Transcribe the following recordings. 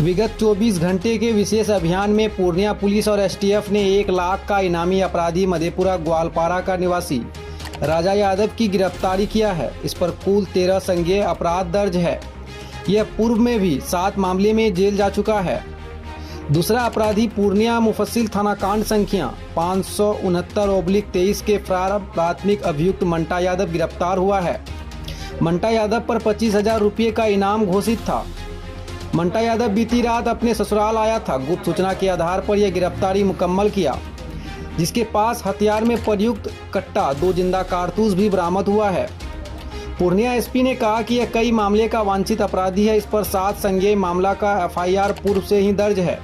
विगत 24 घंटे के विशेष अभियान में पूर्णिया पुलिस और एसटीएफ ने 1 लाख का इनामी अपराधी मधेपुरा ग्वालपारा का निवासी राजा यादव की गिरफ्तारी किया है। इस पर कुल 13 संज्ञेय अपराध दर्ज है। यह पूर्व में भी 7 मामले में जेल जा चुका है। दूसरा अपराधी पूर्णिया मुफस्सिल थाना कांड संख्या 569/23 के फरार प्राथमिक अभियुक्त मंटा यादव गिरफ्तार हुआ है। मंटा यादव पर 25,000 रुपये का इनाम घोषित था। मंटा यादव बीती रात अपने ससुराल आया था। गुप्त सूचना के आधार पर यह गिरफ्तारी मुकम्मल किया, जिसके पास हथियार में प्रयुक्त कट्टा 2 जिंदा कारतूस भी बरामद हुआ है। पूर्णिया एसपी ने कहा कि यह कई मामले का वांछित अपराधी है। इस पर 7 संज्ञेय मामला का एफआईआर पूर्व से ही दर्ज है।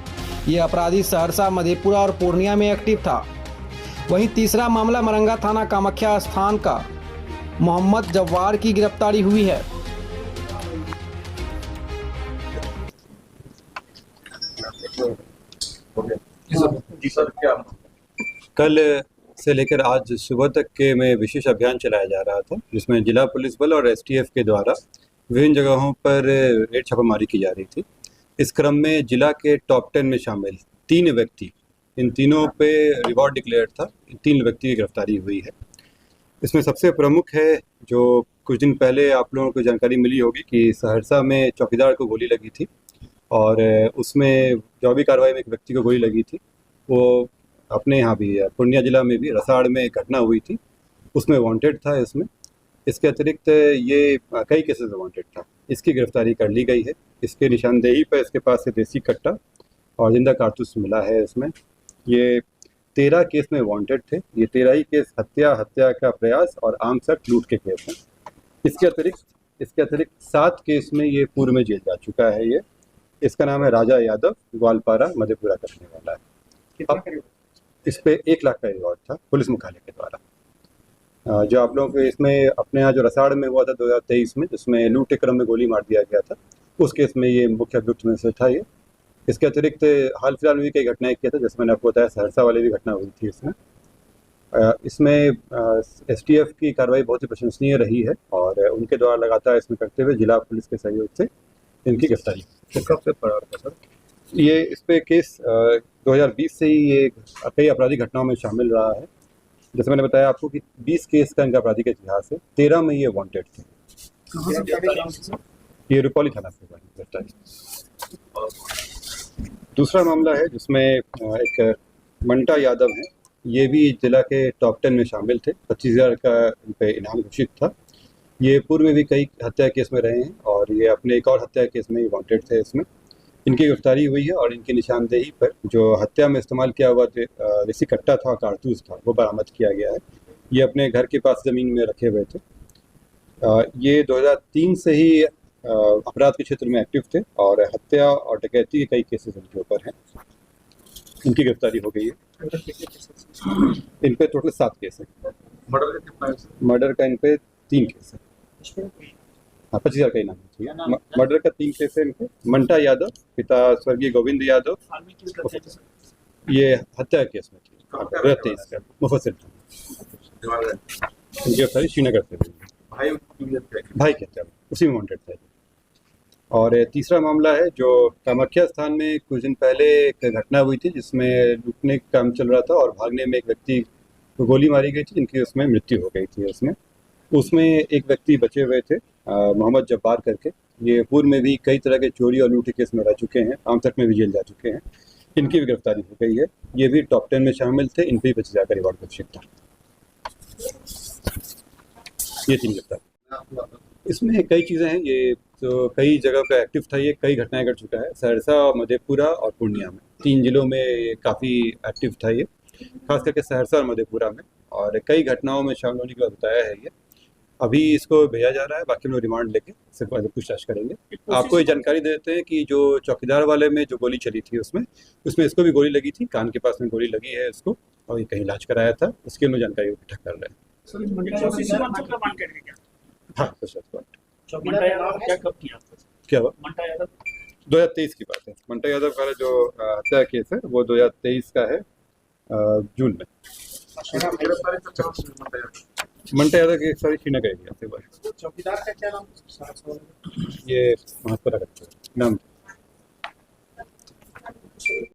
यह अपराधी सहरसा, मधेपुरा और पूर्णिया में एक्टिव था। वहीं तीसरा मामला मरंगा थाना कामाख्या स्थान का मोहम्मद जव्वार की गिरफ्तारी हुई है। जी सर, क्या कल से लेकर आज सुबह तक के में विशेष अभियान चलाया जा रहा था, जिसमें जिला पुलिस बल और एसटीएफ के द्वारा विभिन्न जगहों पर रेड छापामारी की जा रही थी। इस क्रम में जिला के टॉप 10 में शामिल 3 व्यक्ति, इन तीनों पे रिवॉर्ड डिक्लेयर था। 3 व्यक्ति की गिरफ्तारी हुई है। इसमें सबसे प्रमुख है, जो कुछ दिन पहले आप लोगों को जानकारी मिली होगी कि सहरसा में चौकीदार को गोली लगी थी और उसमें जवाबी कार्रवाई में एक व्यक्ति को गोली लगी थी। वो अपने यहाँ भी पूर्णिया जिला में भी रसाड़ में एक घटना हुई थी, उसमें वांटेड था। इसके अतिरिक्त ये कई केसेस में वांटेड था। इसकी गिरफ्तारी कर ली गई है। इसके निशानदेही पर इसके पास से देसी कट्टा और जिंदा कारतूस मिला है। इसमें ये 13 केस में वांटेड थे। ये 13 ही केस हत्या का प्रयास और आमसक लूट के केस हैं। इसके अतिरिक्त 7 केस में ये पूर्व में जेल जा चुका है। इसका नाम है राजा यादव, ग्वालपारा मधेपुरा का रहने वाला है। इस पे 1 लाख का रिवॉर्ड था पुलिस मुख्यालय के द्वारा। जो आप लोगों को इसमें अपने यहाँ जो रसाड़ में हुआ था 2023 में, जिसमें लूट के क्रम में गोली मार दिया गया था, उस केस में ये मुख्य अभियुक्त में से था। ये इसके अतिरिक्त हाल फिलहाल में भी कई घटनाएं किया था, जैसे मैंने आपको बताया सहरसा वाले भी घटना हुई थी। इसमें एसटीएफ की कार्रवाई बहुत ही प्रशंसनीय रही है और उनके द्वारा लगातार इसमें करते हुए जिला पुलिस के सहयोग से इनकी गिरफ्तारी। कब से फरार था सर? ये इस पे केस 2020 से ही ये कई आपराधिक घटनाओं में शामिल रहा है। जैसे मैंने बताया आपको कि 20 केस का इनका आपराधिक इतिहास है। 13 में ये वांटेड थे। ये रुपौली थाना से गिरफ्तारी। दूसरा मामला है जिसमें एक मंटा यादव है। ये भी जिला के टॉप 10 में शामिल थे। 25,000 का इन पे इनाम घोषित था। ये पूर्व में भी कई हत्या केस में रहे हैं और ये अपने एक और हत्या केस में वांटेड थे। इसमें इनकी गिरफ्तारी हुई है और इनकी निशानदेही पर जो हत्या में इस्तेमाल किया हुआ देसी कट्टा था, कारतूस था, वो बरामद किया गया है। ये अपने घर के पास ज़मीन में रखे हुए थे। ये 2003 से ही अपराध के क्षेत्र में एक्टिव थे और हत्या और डकैती के कई केसेस इनके ऊपर हैं। इनकी गिरफ्तारी हो गई है। इन पे टोटल 7 केस है। मर्डर का इन पे 3 केस है। 25,000 का इनाम है। मर्डर का 3 केस है इनके। मंटा यादव, पिता स्वर्गीय गोविंद यादव, ये हत्या केस में थी 23 का मुफस्सिल। इनकी गिरफ्तारी श्रीनगर से हुई। भाई के हत्या उसी में वांटेड था। और तीसरा मामला है जो कामाख्या स्थान में कुछ दिन पहले एक घटना हुई थी, जिसमें लूटने का काम चल रहा था और भागने में एक व्यक्ति को गोली मारी गई थी, जिनकी उसमें मृत्यु हो गई थी। उसमें एक व्यक्ति बचे हुए थे, मोहम्मद जब्बार करके। ये पूर्व में भी कई तरह के चोरी और लूट के केस में रह चुके हैं। आमतक में भी जेल जा चुके हैं। इनकी भी गिरफ्तारी हो गई है। ये भी टॉप 10 में शामिल थे। इन पर 25,000 का रिवॉर्ड घोषित था। ये 3 गिरफ्तार। इसमें कई चीज़ें हैं। ये तो कई जगह पे एक्टिव था। ये कई घटनाएं कर चुका है। सहरसा, मधेपुरा और पूर्णिया में 3 जिलों में काफ़ी एक्टिव था ये, खास करके सहरसा और मधेपुरा में। और कई घटनाओं में शामिल होने की बात बताया है। ये अभी इसको भेजा जा रहा है। बाकी हम लोग रिमांड लेके सिर्फ पूछताछ करेंगे। आपको ये जानकारी देते हैं कि जो चौकीदार वाले में जो गोली चली थी, उसमें इसको भी गोली लगी थी। कान के पास में गोली लगी है इसको, और ये कहीं इलाज कराया था। उसकी हम लोग जानकारी इकट्ठा कर रहे हैं। हाँ, क्या हुआ? 2023 की बात है। मंटा यादव का जो हत्या केस है वो 2023 का है, जून में। मंटा यादव की गिरफ्तारी श्रीनगर गया थे। चौकीदार का क्या नाम? ये महात्मा नाम।